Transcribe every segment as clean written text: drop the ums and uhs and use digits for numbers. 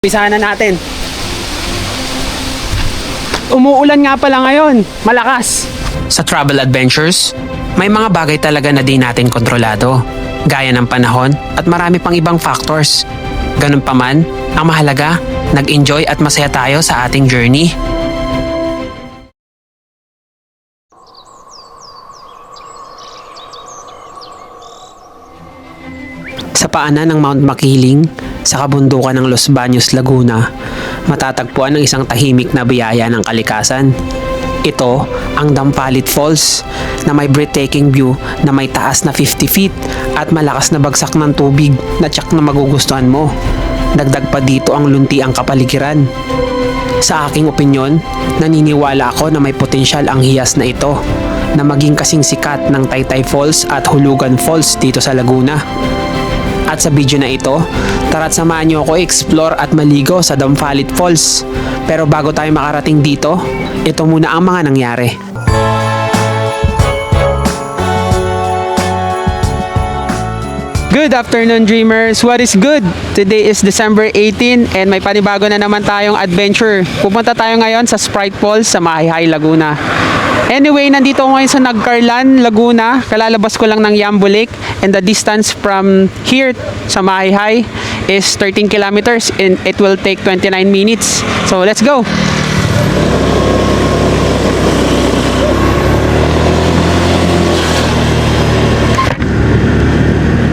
Umpisahan na natin. Umuulan nga pala ngayon, malakas. Sa travel adventures, may mga bagay talaga na di natin kontrolado, gaya ng panahon at marami pang ibang factors. Ganun pa man, ang mahalaga, nag-enjoy at masaya tayo sa ating journey. Sa paanan ng Mount Makiling, sa kabundukan ng Los Baños, Laguna, matatagpuan ang isang tahimik na biyaya ng kalikasan. Ito ang Dampalit Falls na may breathtaking view na may taas na 50 feet at malakas na bagsak ng tubig na tiyak na magugustuhan mo. Dagdag pa dito ang lunti ang kapaligiran. Sa aking opinyon, naniniwala ako na may potensyal ang hiyas na ito na maging kasing sikat ng Taytay Falls at Hulugan Falls dito sa Laguna. At sa video na ito, tara't samahan niyo ako explore at maligo sa Dampalit Falls. Pero bago tayo makarating dito, ito muna ang mga nangyari. Good afternoon, dreamers. What is good? Today is December 18 and may panibago na naman tayong adventure. Pupunta tayo ngayon sa Sprite Falls sa Mahihai, Laguna. Anyway, nandito ako ngayon sa Nagcarlan, Laguna. Kalalabas ko lang ng Yambo Lake and the distance from here sa Mahihai is 13 kilometers and it will take 29 minutes. So, let's go!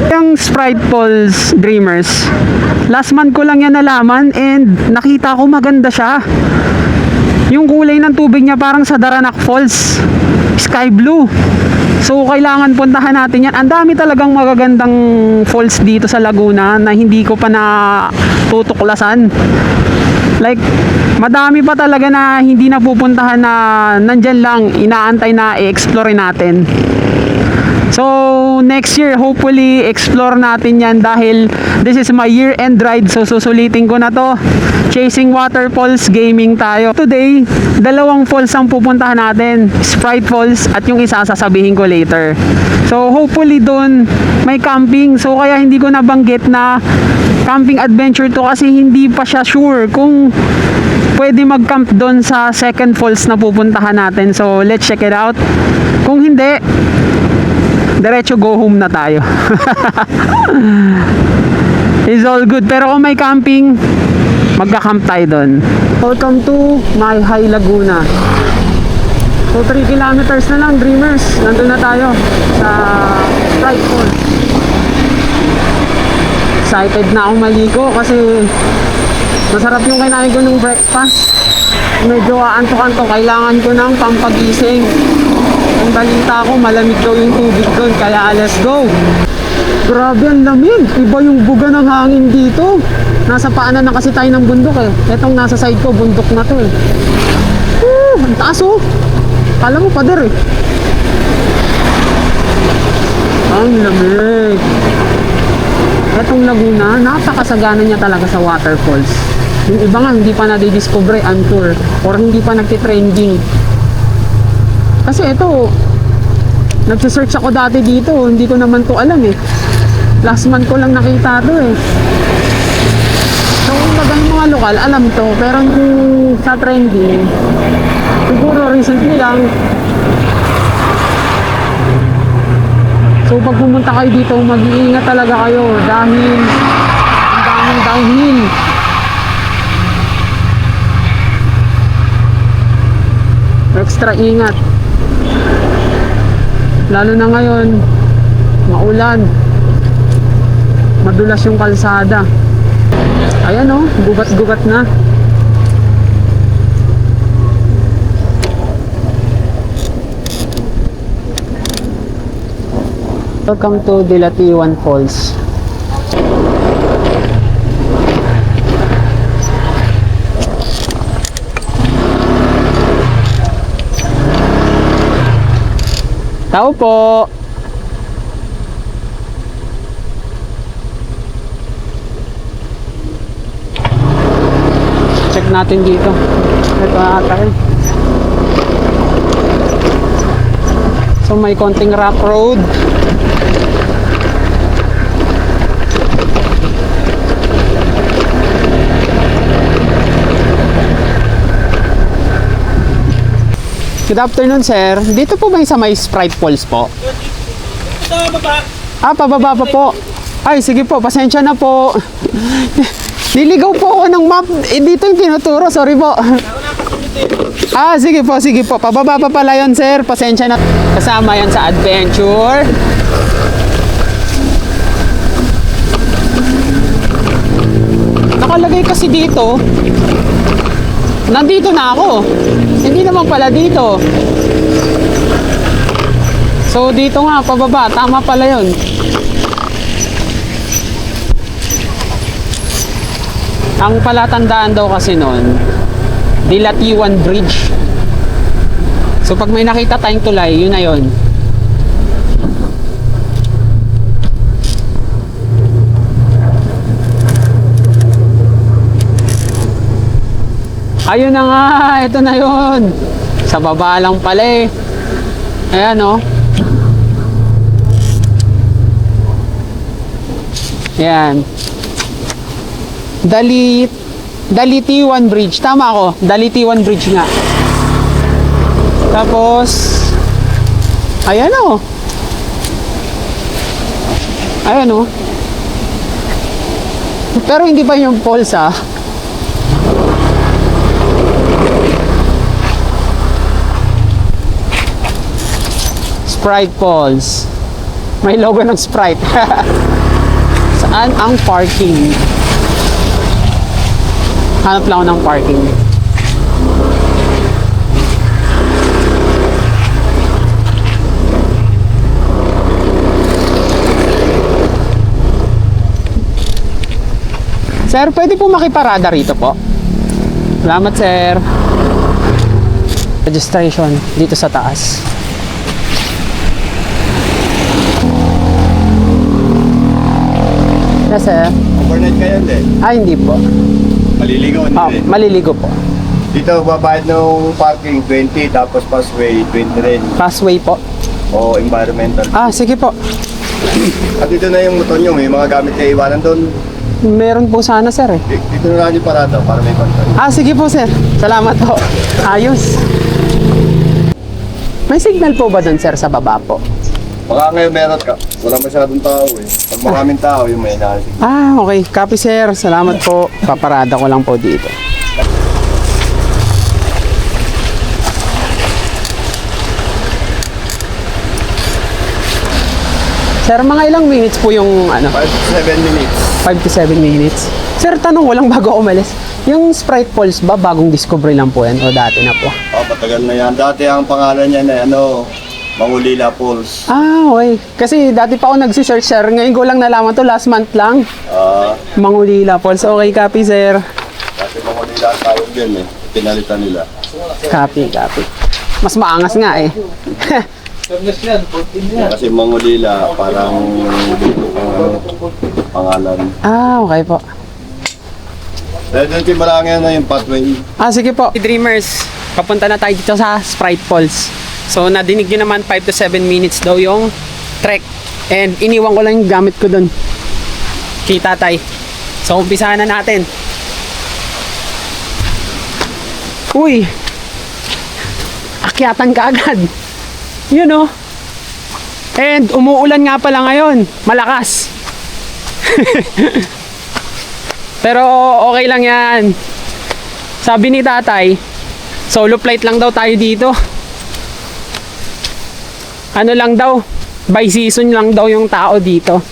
Yung Sprite Falls, dreamers, last month ko lang yan nalaman and nakita ko maganda siya. Yung kulay ng tubig niya parang sa Daranac Falls, sky blue. So kailangan puntahan natin yan. Ang dami talagang magagandang falls dito sa Laguna na hindi ko pa na tutuklasan. Like, madami pa talaga na hindi napupuntahan na nandyan lang, inaantay na i-explore natin. So, next year, hopefully, explore natin yan dahil this is my year-end ride. So, susulitin ko na to. Chasing Waterfalls Gaming tayo. Today, dalawang falls ang pupuntahan natin. Sprite Falls at yung isa sasabihin ko later. So, hopefully doon may camping. So, kaya hindi ko nabanggit na camping adventure to kasi hindi pa siya sure kung pwede mag-camp doon sa second falls na pupuntahan natin. So, let's check it out. Kung hindi, diretso go home na tayo. It's all good. Pero kung may camping, magka-camp tayo doon. Welcome to Mahihai, Laguna. So 3 kilometers na lang, dreamers. Nandun na tayo sa Sprite Falls. Excited na akong maligo kasi masarap yung kinain ko ng breakfast. Medyo antok-antok. Kailangan ko ng pampagising. Ang balita ko, malamig daw yung tubig doon, kaya let's go. Grabe ang lamig. Iba yung buga ng hangin dito. Nasa paanan na kasi tayo ng bundok eh. Etong nasa side ko, bundok na to eh. Ang taas oh. Kala mo pader eh. Ang lamig. Etong Laguna, napakasagana niya talaga sa waterfalls. Yung iba nga, hindi pa nadidiscover, I'm sure. Or hindi pa nagtitrending. Kasi ito, nagsisearch ako dati dito, hindi ko naman to alam eh. Last month ko lang nakita to eh. So, yung mga lokal, alam to, pero yung sa trending, siguro recently lang. So, pag pumunta kayo dito, mag-iingat talaga kayo dahil ang daming downhill. Extra ingat. Lalo na ngayon, maulan, madulas yung kalsada. Ayan oh, gubat-gubat na. Welcome to Dilatiwan Falls. Tao po. Check natin dito. Ito ata eh. So may konting rough road. Good afternoon, sir. Dito po ba yung sa may Sprite Falls po? Ah, pababa pa po. Ay, sige po, pasensya na po. Niligaw po ako ng map. Dito yung tinuturo, sorry po. Ah, sige po. Pababa pa pala yun, sir. Pasensya na. Kasama yan sa adventure. Nakalagay kasi dito. Nandito na ako. Hindi naman pala dito. So, dito nga, pababa. Tama pala yun. Ang palatandaan daw kasi nun, Dilatiwan Bridge. So pag may nakita tayong tulay, yun na yun. Ayun na nga, ito na yun. Sa baba lang pala eh. Ayan o. Ayan. Dalitiwan Bridge. Tama ako. Dalitiwan Bridge nga. Tapos, ayan o. Ayan o. Pero hindi pa yung falls ah. Sprite Falls. May logo ng Sprite. Saan ang parking? Hanap lang ako ng parking. Sir, pwede po makiparada rito po? Salamat, sir. Registration dito sa taas. Yes, sir. Overnight kayo din. Ah, hindi po. Maliligaw Ah, din. maliligo po. Dito babayad ng parking 20 tapos passway 20 rin. Passway po. O environmental. Ah, sige po. At dito na yung motor nyo, may mga gamit kayo iwanan doon. Meron po sana, sir eh. Dito na lang yung parada para may pantay. Ah, sige po, sir. Salamat po. Ayos. May signal po ba doon, sir, sa baba po? Baka ngayon meron ka. Wala masyadong tao eh. Pag maraming tao, yung may nalasig. Ah, okay. Copy, sir. Salamat po. Paparada ko lang po dito. Sir, mga ilang minutes po yung ano? 5 to 7 minutes. 5 to 7 minutes. Sir, tanong ko lang bago umalis. Yung Sprite Falls ba, bagong discovery lang po yan o dati na po? Oh, matagal na yan. Dati ang pangalan niya na Mangulila Falls. Ah, okay. Kasi dati pa ako nagsisearch, sir. Ngayon ko lang nalaman to, last month lang. Mangulila Falls. Okay, copy, sir. Dati Mangulila ang tawag din eh. Pinalitan nila. Copy. Mas maangas nga eh. Kasi Mangulila parang dito ang pangalan. Ah, okay po. Dahil doon malangyan na yung pathway. Ah, sige po. Dreamers, papunta na tayo dito sa Sprite Falls. So, nadinig nyo naman 5 to 7 minutes daw yung trek. And iniwan ko lang yung gamit ko dun. Kita tayo. So, umpisahan na natin. Uy! Akyatan ka agad. Yun oh. And umuulan nga pala ngayon. Malakas. Pero okay lang yan. Sabi ni tatay, solo flight lang daw tayo dito. Ano lang daw, by season lang daw yung tao dito.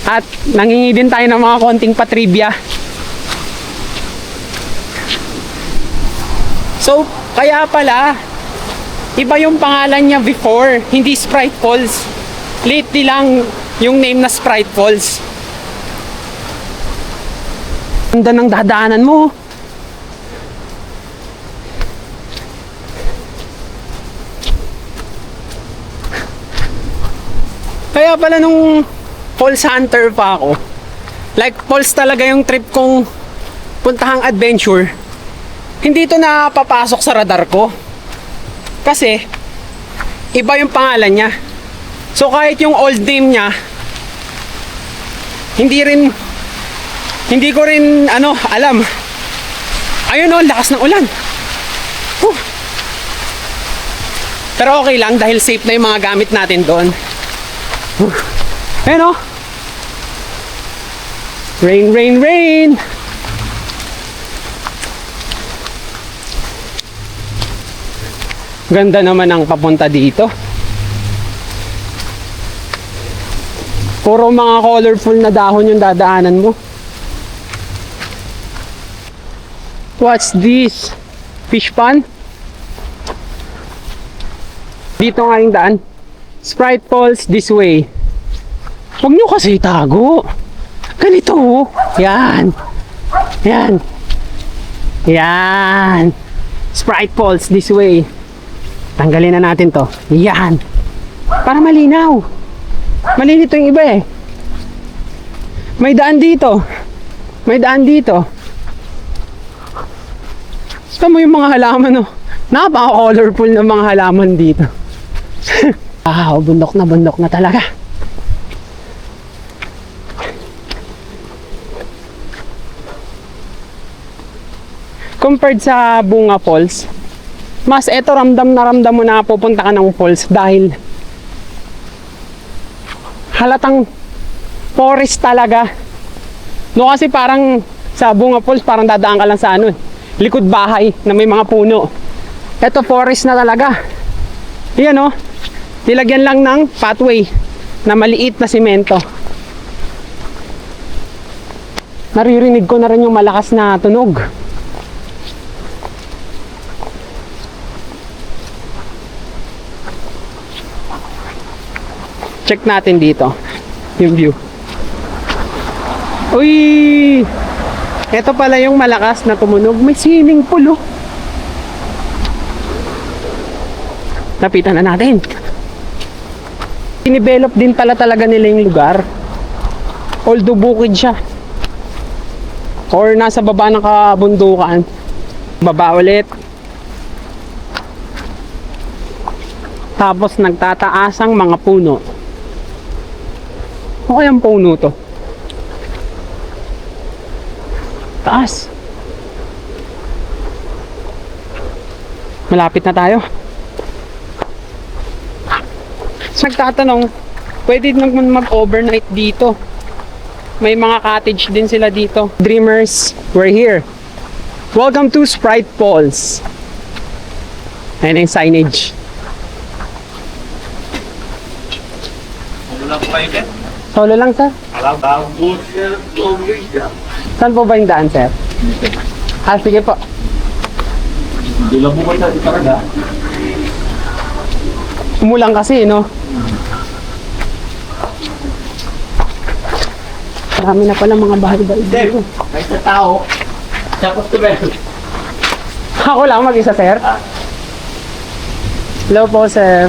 At nangingi din tayo ng mga konting patrivia. So, kaya pala, iba yung pangalan niya before, hindi Sprite Falls. Lately lang yung name na Sprite Falls. Ganda ng dadaanan mo. Kaya pala nung Falls Hunter pa ako, like falls talaga yung trip kong puntahang adventure, hindi ito napapasok sa radar ko. Kasi, iba yung pangalan niya. So kahit yung old name niya, hindi ko rin alam. Ayun o, lakas ng ulan. Pero okay lang dahil safe na yung mga gamit natin doon. Ayun oh. Rain, rain, rain! Ganda naman ang papunta dito. Puro mga colorful na dahon yung dadaanan mo. What's this? Fish pond? Dito nga yung daan. Sprite Falls this way. Huwag nyo kasi itago. Ganito oh. Yan. Yan. Yan. Sprite Falls this way. Tanggalin na natin to. Yan. Para malinaw. Malinito yung iba eh. May daan dito. May daan dito. Gusto mo yung mga halaman oh. Napaka-colorful ng mga halaman dito. Bundok na talaga. Compared sa Bunga Falls, mas eto ramdam mo na pupunta ka ng falls dahil halatang forest talaga. No, kasi parang sa Bunga Falls parang dadaan ka lang sa ano, likod bahay na may mga puno. Eto forest na talaga. Yan oh. Nilagyan lang ng pathway na maliit na simento. Naririnig ko na rin yung malakas na tunog. Check natin dito yung view. Uy! Ito pala yung malakas na tumunog. May swimming pool oh. Lapitan na natin. Inidevelop din pala talaga nila yung lugar. Although bukid siya. Or nasa baba ng kabundukan. Baba ulit. Tapos nagtataas ang mga puno. O kayang puno to? Taas. Malapit na tayo. Nagtatanong, pwede naman mag-overnight dito. May mga cottage din sila dito. Dreamers, we're here. Welcome to Sprite Falls. Ayan yung signage. Solo lang, sir? Saan po ba yung daan, sir? Sige po. Umulang kasi, no? Marami na pala mga bahay-bahay dito. May isa tao. Siya customer. Ako lang mag-isa, sir? Hello po, sir.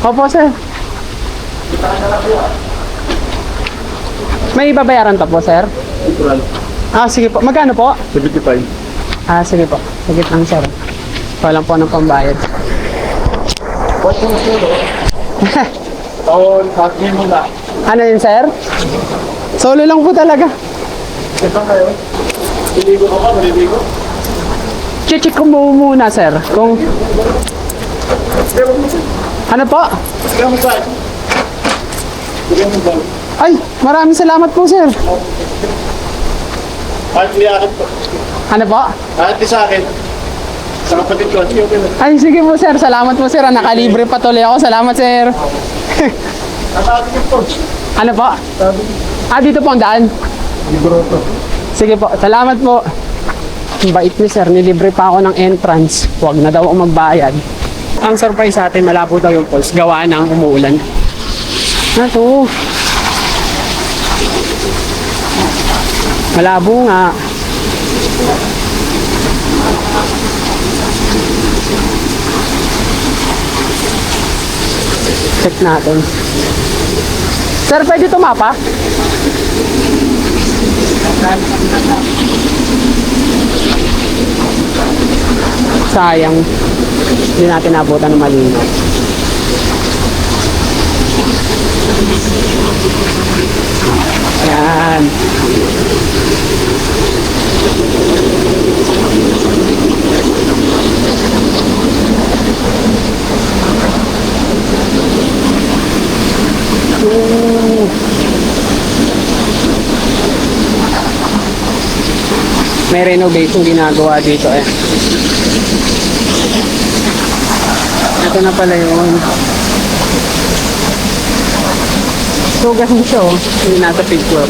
Opo, sir. May babayaran pa po, sir? Sige po. Magkano po? 75. Sige po. Sagit lang, sir. Walang po ng pambayad. What's yung solo? Taon, sakin mo na. Ano yun, sir? Solo lang po talaga. Ito kayo? Maligo ka ba? Maligo? Check ko muna, sir. Kung... Ano po? Sige mo sa akin. Sige mo ba? Ay, maraming salamat po, sir. Kahit liyakin po. Ano po? Kahit di sa akin. Sa kapatid ko. Sige, okay na. Ay, sige po, sir. Salamat po, sir. Nakalibre pa tuloy ako. Salamat, sir. Natatin yung po. Ano po? Dito po ang daan. Libro to. Sige po. Salamat po. Ang bait ni sir. Nilibre pa ako ng entrance. Huwag na daw ako magbayad. Ang surprise sa atin, malabo daw yung falls. Gawaan ng umuulan. To? Malabo nga. Check natin. Sir, pwede tumapa? Sayang. Hindi natin nabutan ng malinaw. Yan. may renovation ginagawa dito eh. Ito na pala yun. So ganito, yung nasa picture,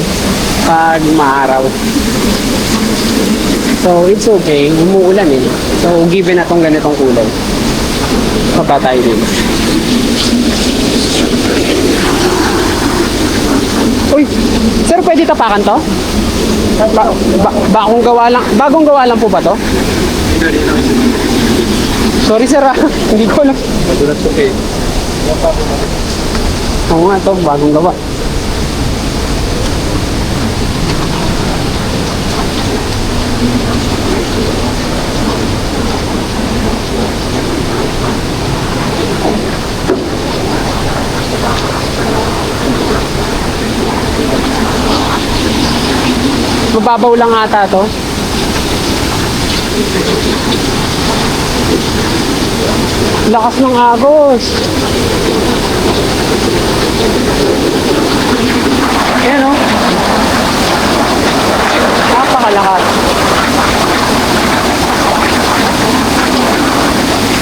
pag maaraw. So it's okay, umuulan eh. So given na tong ganitong kulay. Baba tayo din. Uy, sir, pwede tapakan to? Bagong gawa lang po ba to? Sorry sir hindi ko alam. Okay. Oo nga, to bagong gawa. Mababaw lang ata to. Lakas ng agos. Ayan o. Napakalakas.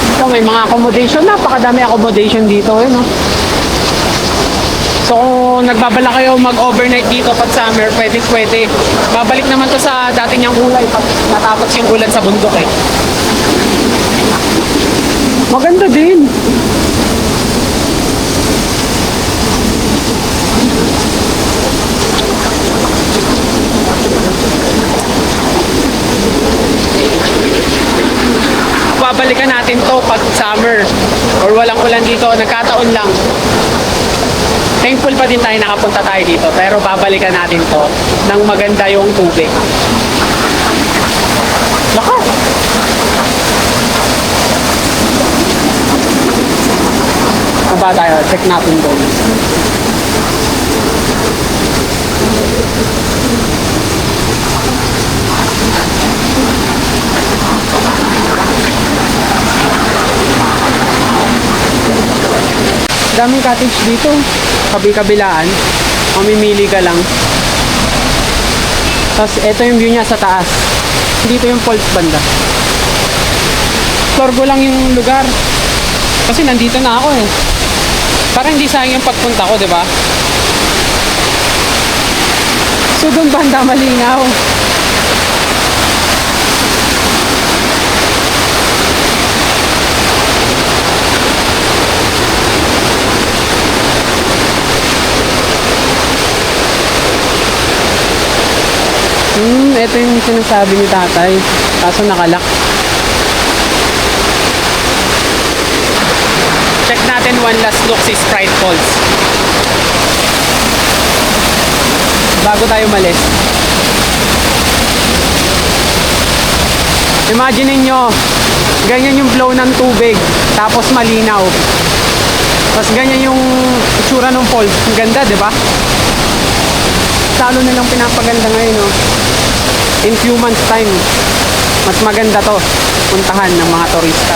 Ito may mga accommodation. Napakadami accommodation dito. Ayan o. So kung nagbabala kayo mag-overnight dito pag summer, pwede. Babalik naman to sa dati niyang kulay pag natapos yung ulan sa bundok eh. Maganda din. Babalikan natin to pag summer or walang ulan dito, nagkataon lang. Thankful pa din tayo nakapunta tayo dito, pero babalikan natin to nang maganda yung tubig. Lakas! Aba tayo, check natin doon. Daming cottage dito, kabi-kabilaan, mamimili ka lang. Tapos ito yung view niya sa taas, dito yung falls banda. Explore ko lang yung lugar kasi nandito na ako eh. Parang hindi sayang yung pagpunta ko, di ba? So doon banda malinaw. Ito yung sinasabi ni tatay, kaso nakalak. Check natin one last look si Sprite Falls bago tayo malis. Imagine niyo, ganyan yung flow ng tubig, tapos malinaw. Tapos ganyan yung itsura ng falls. Ang ganda, di ba? Lalo nilang pinapaganda ngayon, no? In few months time, mas maganda to puntahan ng mga turista.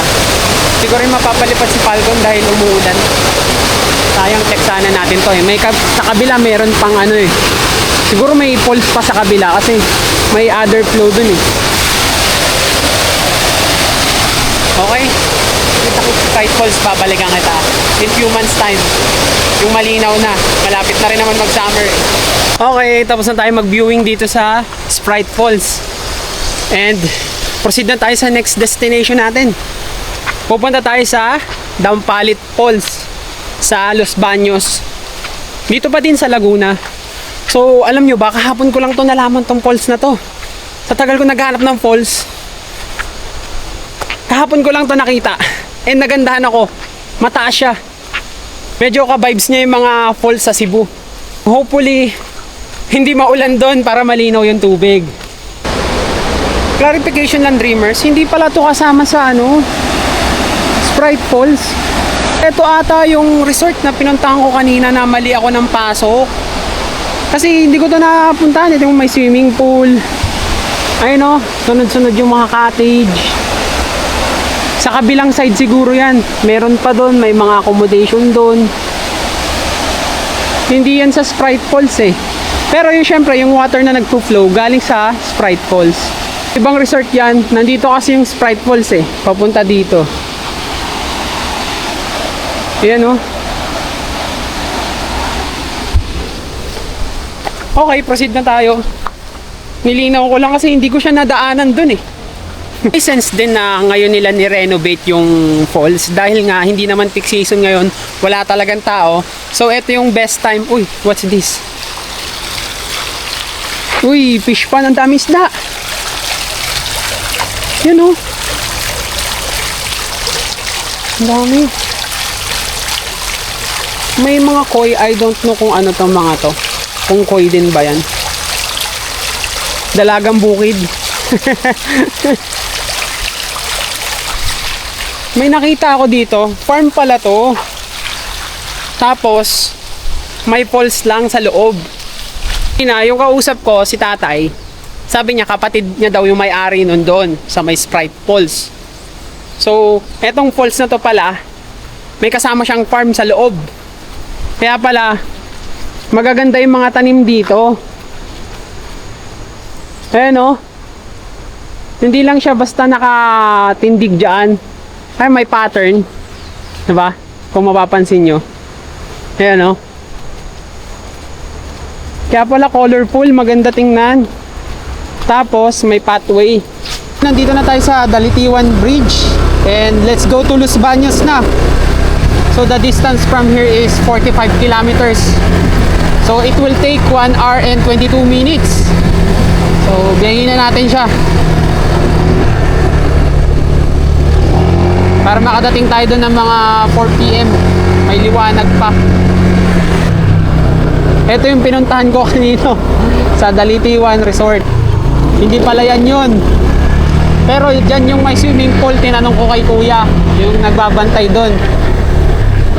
Siguro rin mapapalipad si Falcon dahil umuulan. Sayang, check sana natin to eh. Sa kabila meron pang ano eh. Siguro may falls pa sa kabila kasi may other flow dun eh. Okay, kita ko si Sprite Falls, babalikan kita in few months time. Yung malinaw na, malapit na rin naman mag-summer eh. Okay, tapos na tayo mag-viewing dito sa Sprite Falls. And proceed na tayo sa next destination natin. Pupunta tayo sa Dampalit Falls sa Los Baños. Dito pa din sa Laguna. So, alam nyo ba, kahapon ko lang to nalaman tong falls na to. Sa tagal ko naghanap ng falls, kahapon ko lang to nakita. And nagandahan ako. Mataas siya. Medyo ka-vibes niya yung mga falls sa Cebu. Hopefully, hindi maulan doon para malinaw yung tubig. Clarification lang, dreamers, hindi pala to kasama sa Sprite Falls. Ito ata yung resort na pinuntahan ko kanina na mali ako ng pasok. Kasi hindi ko to napuntahan. Ito yung may swimming pool. Ayun o, sunod-sunod yung mga cottage. Sa kabilang side siguro yan. Meron pa doon, may mga accommodation doon. Hindi yan sa Sprite Falls eh. Pero yung syempre, yung water na nagpo-flow galing sa Sprite Falls. Ibang resort yan. Nandito kasi yung Sprite Falls eh. Papunta dito. Ayan oh. Okay, proceed na tayo. Nilinaw ko lang kasi hindi ko siya nadaanan dun eh. May sense din na ngayon nila ni-renovate yung falls dahil nga hindi naman peak season ngayon, wala talagang tao. So ito yung best time. Uy, what's this? Uy, fish pan, ang dami isda. Yan oh. Ang dami. May mga koi, I don't know kung ano tong mga to. Kung koi din ba yan? Dalagang bukid. May nakita ako dito, farm pala to. Tapos, may falls lang sa loob. Yung kausap ko, si tatay, sabi niya kapatid niya daw yung may-ari nun doon sa may Sprite Falls. So, etong falls na to pala, may kasama siyang farm sa loob. Kaya pala, magaganda yung mga tanim dito. Ayan o. Hindi lang siya basta nakatindig dyan. Ay, may pattern. Diba? Kung mapapansin nyo. Ayan o. Kaya pala colorful, maganda tingnan. Tapos, may pathway. Nandito na tayo sa Dalitiwan Bridge. And let's go to Los Baños na. So, the distance from here is 45 kilometers. So, it will take 1 hour and 22 minutes. So, biyahin na natin siya. Para makadating tayo doon ng mga 4 PM. May liwanag pa. Ito yung pinuntahan ko kanino sa Dalitiwan Resort. Hindi pala yan yun. Pero dyan yung may swimming pool. Tinanong ko kay kuya, yung nagbabantay doon.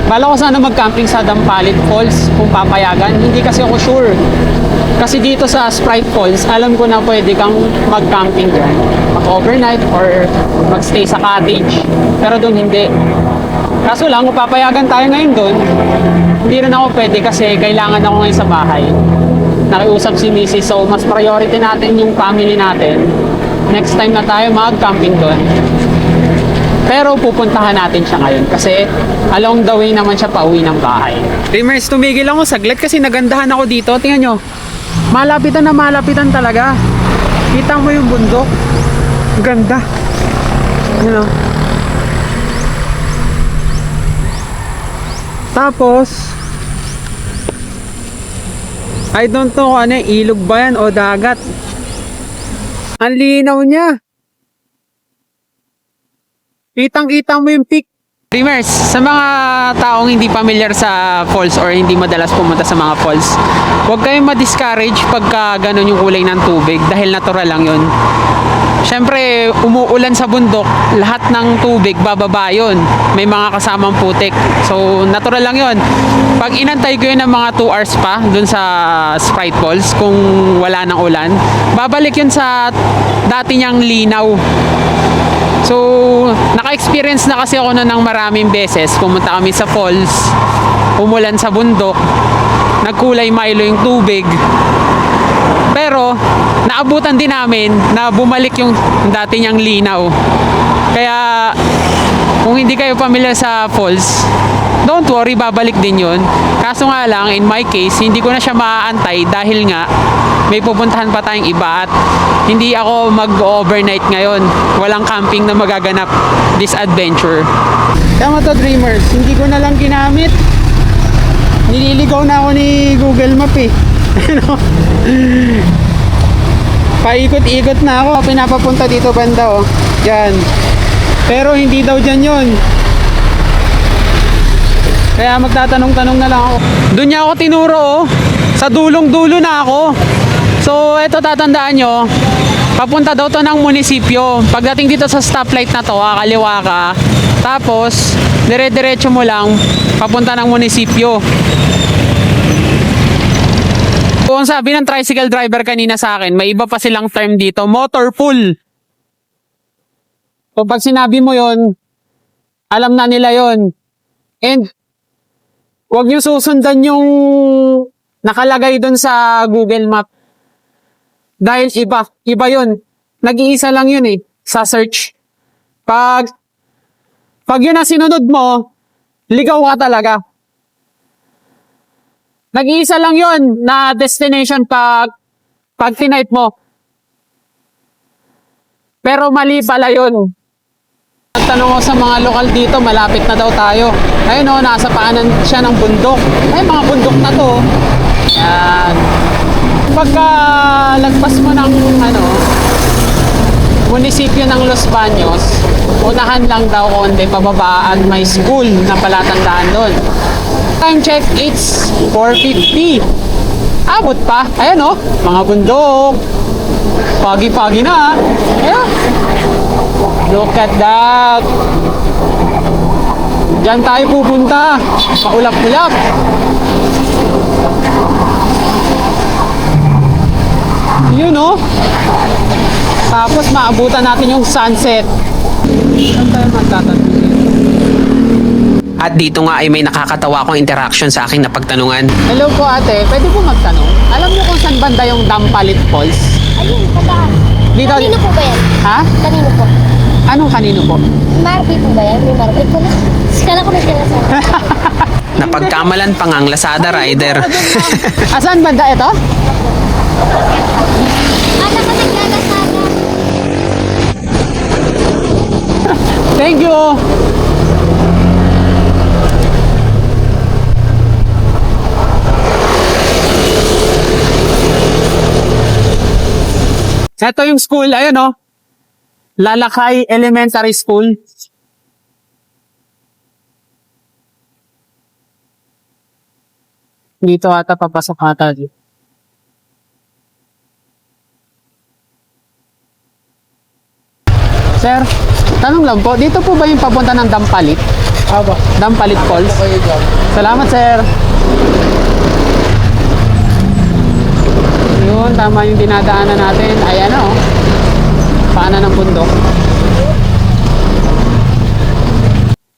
Bala ko sana mag-camping sa Dampalit Falls kung papayagan. Hindi kasi ako sure. Kasi dito sa Sprite Falls, alam ko na pwede kang mag-camping dyan. Mag-overnight or mag-stay sa cottage. Pero doon hindi. Kaso lang, kung papayagan tayo ngayon doon, hindi rin ako pwede kasi kailangan ako ngayon sa bahay. Nakiusap si Mrs. So, mas priority natin yung family natin. Next time na tayo mag-camping doon. Pero pupuntahan natin siya ngayon kasi along the way naman siya pauwi ng bahay. Dreamers, tumigil ako saglit kasi nagandahan ako dito. Tingnan nyo. Malapitan na malapitan talaga. Kita mo yung bundok. Ganda. You know. Tapos, I don't know kung ano, ilog ba yan o dagat. Ang linaw niya. Kitang-kita mo yung peak. Dreamers, sa mga taong hindi familiar sa falls or hindi madalas pumunta sa mga falls, huwag kayong ma-discourage pagka ganun yung kulay ng tubig dahil natural lang yun. Siyempre, umuulan sa bundok, lahat ng tubig bababa yun. May mga kasamang putik. So, natural lang yun. Pag inantay ko yun ng mga 2 hours pa dun sa Sprite Falls, kung wala ng ulan, babalik yun sa dati niyang linaw. So, naka-experience na kasi ako na ng maraming beses. Pumunta kami sa falls, umulan sa bundok, nagkulay Milo yung tubig. Pero, naabutan din namin na bumalik yung dati niyang linaw. Kaya, kung hindi kayo familiar sa falls, don't worry, babalik din yun. Kaso nga lang, in my case, hindi ko na siya maaantay dahil nga, may pupuntahan pa tayong iba at hindi ako mag-overnight ngayon. Walang camping na magaganap this adventure. Tama to, Dreamers. Hindi ko na lang ginamit. Nililigaw na ako ni Google Map eh. Paikot-ikot na ako. Pinapapunta dito banda oh. Yan. Pero hindi daw dyan yun. Kaya magtatanong-tanong na lang ako. Doon niya ako tinuro oh. Sa dulong-dulo na ako. So, eto tatandaan nyo, papunta daw to ng munisipyo. Pagdating dito sa stoplight na to, kaliwa ka. Tapos, dire-diretso mo lang, papunta ng munisipyo. Kung sabi ng tricycle driver kanina sa akin, may iba pa silang term dito, motor pool. So, pag sinabi mo yon, alam na nila yon. And, huwag nyo susundan yung nakalagay doon sa Google Map. Dahil iba yun. Nag-iisa lang yun eh, sa search. Pag yun ang sinunod mo, ligaw ka talaga. Nag-iisa lang yun na destination pag tinipe mo. Pero mali pala yun. Nagtanong ko sa mga lokal dito, malapit na daw tayo. Ayun o, nasa paanan siya ng bundok. Ay, mga bundok na to. Yan. Pagka lagpas mo ng munisipyo ng Los Baños, unahan lang daw konti pababa at may school na palatandaan doon. Time check, it's 4:50. Abot pa. Ayan o, mga bundok. Pagi-pagi na. Ayan. Look at that. Diyan tayo pupunta. Paulap-ulap. Yun o. Tapos maabutan natin yung sunset. Saan tayo magtatanong? At dito nga ay may nakakatawa akong interaction sa aking napagtanungan. Hello po ate, pwede po magtanong? Alam niyo kung saan banda yung Dampalit Falls? Ayun, kataan. Dito. Kanino po ba yan? Ha? Kanino po? Anong kanino po? Marby po ba yan? May Marby ko na. Kala ko may kinasa. Napagkamalan pa ngang Lazada rider. Asan banda ito? Kala ko naglalasada. Thank you! Ito yung school, ayun o. Lalakay Elementary School. Dito ata papasok ata. Sir, tanong lang po, dito po ba yung papunta ng Dampalit? Aba. Dampalit Falls? Salamat, sir. Yun, tama yung dinadaanan natin. Ayan o. Paanan ng bundok.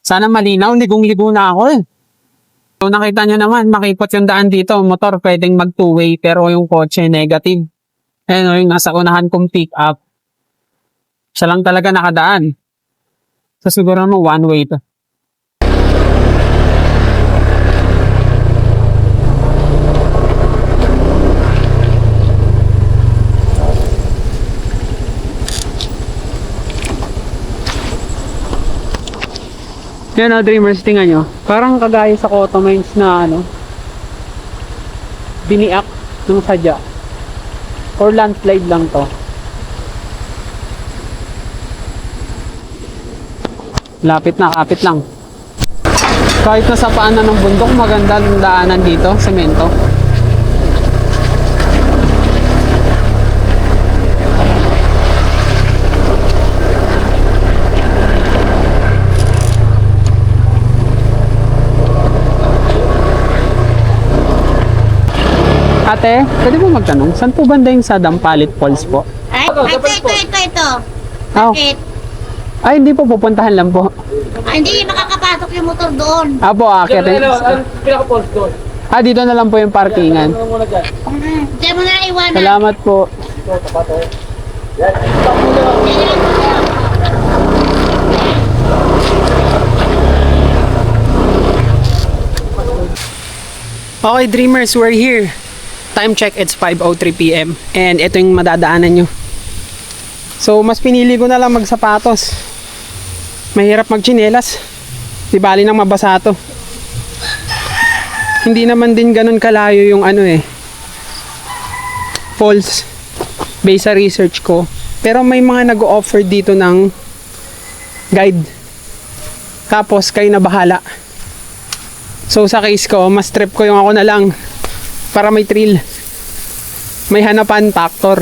Sana malinaw, ligong-ligo na ako eh. So nakita nyo naman, makipot yung daan dito. Motor pwedeng mag two-way, pero yung kotse negative. Ayan o, yung nasa unahan kong pick up. Siya lang talaga nakadaan. So siguro mo one way to. Yan o, Dreamers, tingnan nyo. Parang kagaya sa Cotto Mines na biniak ng sadya. Or landslide lang to. Lapit na, kapit lang. Kahit nasa paanan ng bundok, maganda ang daanan dito, semento. Ate, pwede po magtanong, saan po banda yung sa Dampalit Falls po? Ay, ito. Oh. Bakit? Ay, hindi po, pupuntahan lang po. Hindi, makakapasok yung motor doon. Apo, akit. Dito na lang po yung parkingan. Diyan mo na iwanan. Salamat po. Okay, Dreamers, we're here. Time check, it's 5:03 PM. And ito yung madadaanan nyo. So, mas pinili ko na lang magsapatos. Mahirap magchinelas. Di bali nang mabasa to. Hindi naman din ganun kalayo yung falls. Based sa research ko. Pero may mga nag-o-offer dito ng guide. Tapos, kayo na bahala. So sa case ko, mas trip ko yung ako na lang para may thrill. May hanapan factor.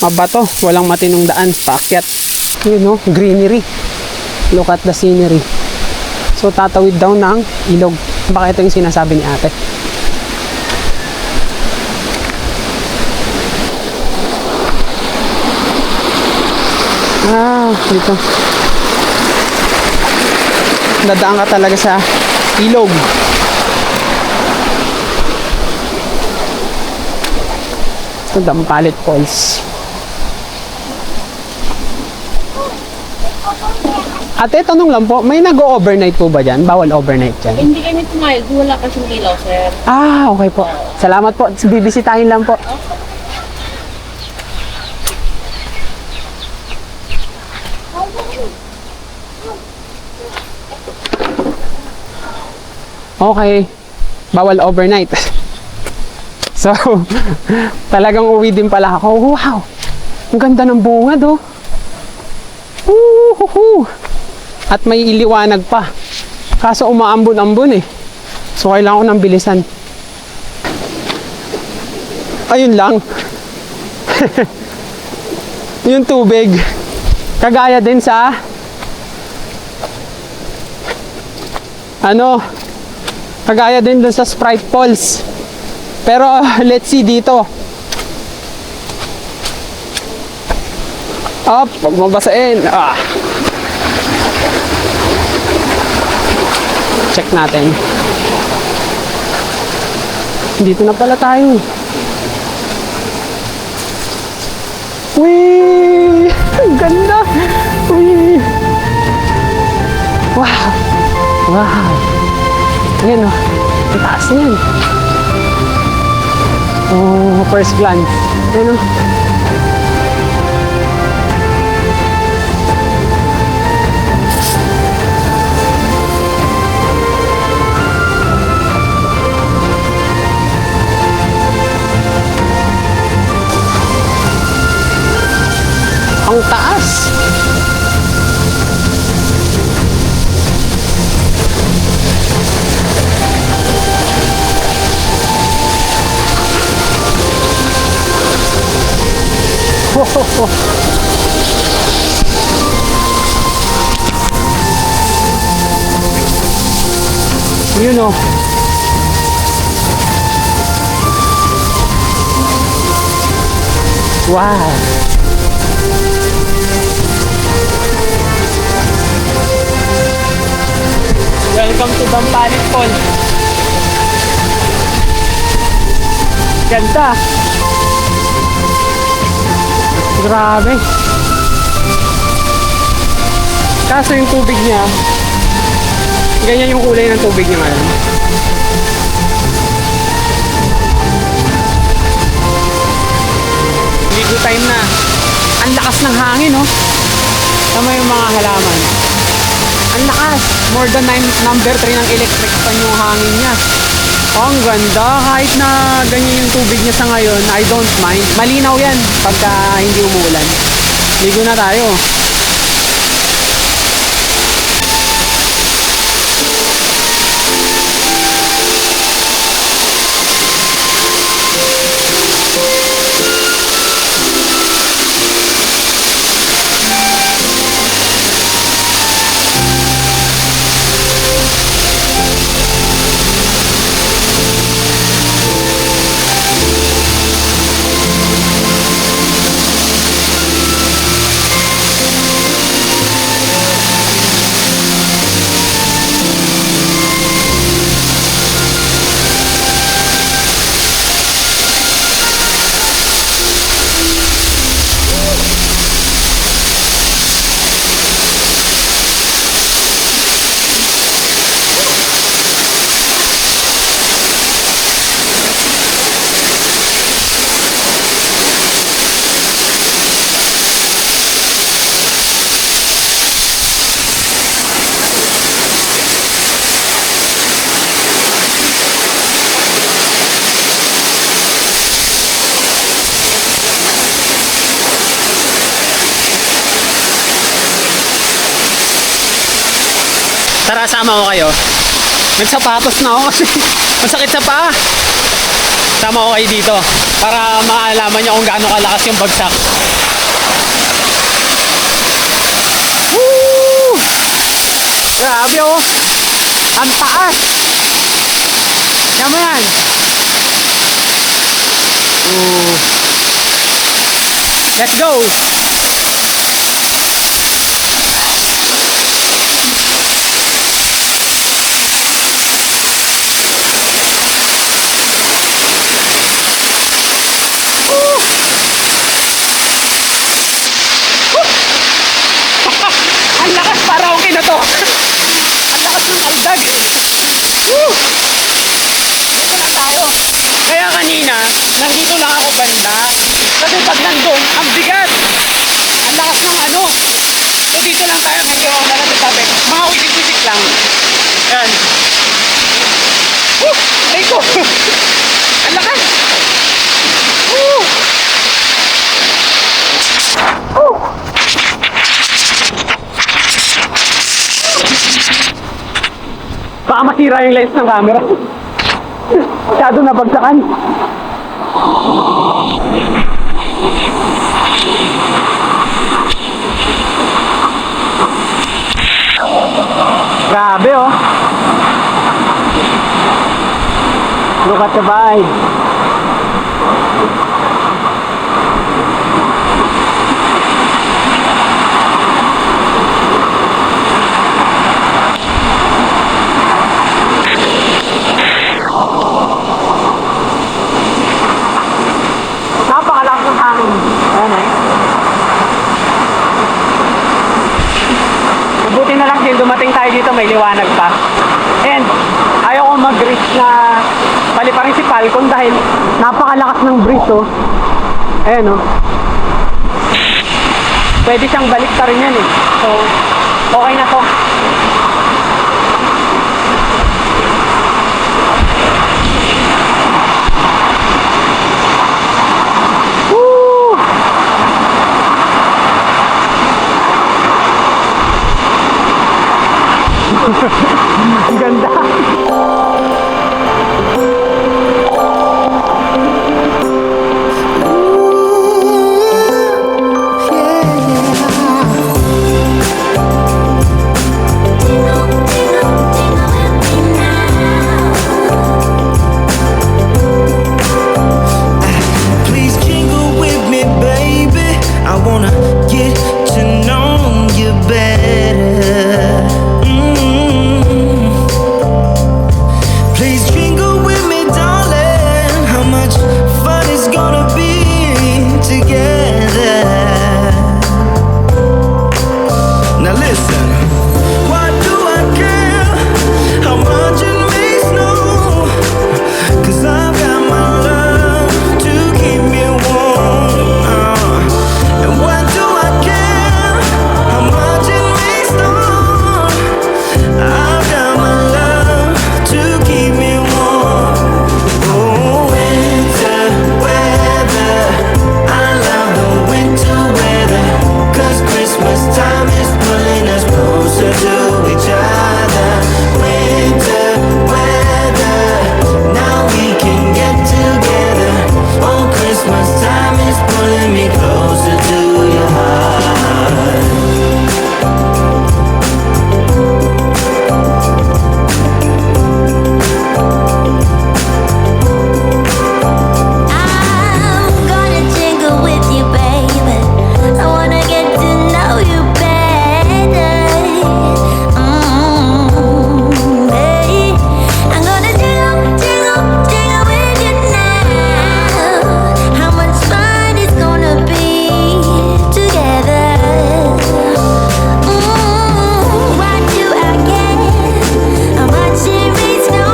Mabato, walang matinong daan, paakyat. Yun no, greenery. Look at the scenery. So tatawid daw ng ilog. Baka ito yung sinasabi ni ate. Dito. Dadaan ka talaga sa ilog. Dampalit Falls. Ate, tanong lang po, may nag-overnight po ba dyan? Bawal overnight dyan? Hindi kami pumayag. Wala kasing ilaw, sir. Ah, okay po. Salamat po. Bibisitahin lang po. Okay. Bawal overnight. So, talagang uwi din pala ako. Wow! Ang ganda ng bungad, oh. Woohoo! At may iliwanag pa. Kaso umaambon-ambon eh. So, kailangan ko ng bilisan. Ayun lang. Yung tubig. Kagaya din sa kagaya din dun sa Sprite Falls. Pero let's see dito. Up, wag mo basain. Check natin. Dito na pala tayo. Wee! Ang ganda! Wee! Wow! Wow! Ayan o. Ang taas na yan. Oh, first glance. Ayan o. Ang taas. Yun o. Wow. Welcome to Dampalit Falls. Ganda. Grabe. Kaso yung tubig niya, ganyan yung kulay ng tubig niya ngayon. Ligo time na. Ang lakas ng hangin, no? Tama yung mga halaman. Ang lakas. More than number 3 ng electric fan yung hangin niya. Oh, ang ganda. Kahit na ganyan yung tubig niya sa ngayon, I don't mind. Malinaw yan pagka hindi umuulan. Ligo na tayo. Tara, sama ko kayo. Nagsapatos na ako kasi masakit sa paa. Sama ko kayo dito para maalaman nyo kung gaano kalakas yung bagsak. Woo! Grabe oh! Ang taas! Yan mo yan! Ooh. Let's go! Woo! nandito lang ako banda. Kasi pag nandun, ang bigat. Ang lakas ng ano. So dito lang tayo, medyo ang nalang sabi. Mga witik-witik lang. Yan. Woo! Ay ko! Ang lakas! Woo! Woo! Baka masira yung lens ng camera. Masyado nabagsakan. Grabe oh. Look at the vibe. Napakalakas ng hangin. Ayan eh. Mabuti na lang din dumating tayo dito, may liwanag pa. And ayaw ko mag-risk na paliparin si Falcon dahil napakalakas ng breeze oh. Ayan oh. Pwede siyang baliktarin yan eh. So, okay na to. Woo! Ang ganda. Please jingle with me, baby. I wanna get to know you better. Please jingle with me, darling. How much fun it's gonna be together. Now listen. Why do I care how much it may snow? 'Cause I've got my love to keep me warm. And why do I care how much it may snow? I've got my love to keep me warm. Oh, winter weather, I love the winter weather. 'Cause Christmas time is pulling us closer to each other. Winter weather, now we can get together. Oh, Christmas time is pulling me closer to your heart. I'm gonna jingle with you, baby. I wanna get to know you better. Hey. I'm gonna jingle, jingle, jingle with you now. How much fun it's gonna be together. Why do I care how much it means no?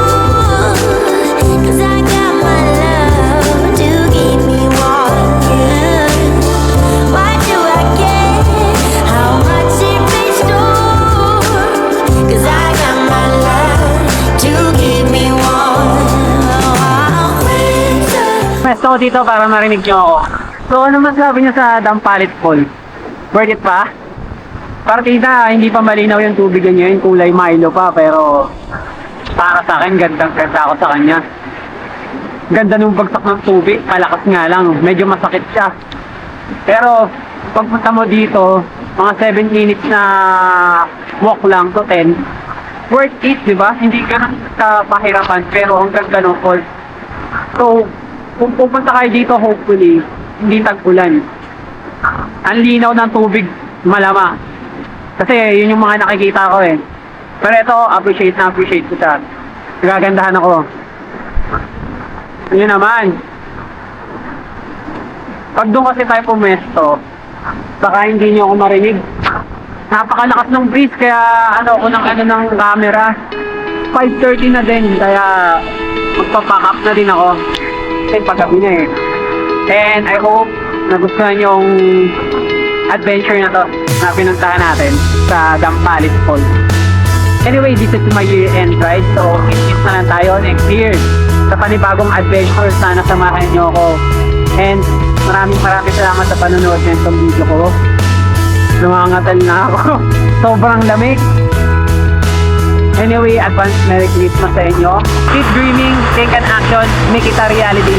'Cause I got my love to keep me warm. Why do I care how much it means no? 'Cause I got my love to keep me warm. Winter. Pwesto ko dito para marinig nyo ako. So ano masabi nyo sa Dampalit Falls? Worth it pa? Partida, hindi pa malinaw yung tubig niya, yung kulay Milo pa, pero para sa akin, gandang-ganda ako sa kanya. Ganda nung bagsak ng tubig, palakas nga lang, medyo masakit siya. Pero pagpunta mo dito, mga 7 minutes na walk lang to 10, worth it, di ba? Hindi ganun kapahirapan, pero ang ganda ng falls. So, kung pupunta kayo dito, hopefully, hindi tag-ulan. Ang linaw ng tubig, malama. Kasi yun yung mga nakikita ko eh. Pero ito, appreciate ko siya. Nagagandahan ako. Yun naman. Pag doon kasi tayo pumesto, baka hindi nyo ako marinig. Napakalakas ng breeze, kaya ano ng camera. 5:30 na din, kaya magpapack up na din ako. Kasi paggabi na eh. And I hope nagustuhan yung adventure na to na pinuntahan natin sa Dampalit Falls. Anyway, this is my year-end ride. So, kiss na lang tayo next year sa panibagong adventure. Sana samahan nyo ako. And maraming salamat sa panonood ng itong video ko. Lumangatal na ako. Sobrang lamig. Anyway, advance Merry Christmas sa inyo. Keep dreaming, take an action, make it a reality.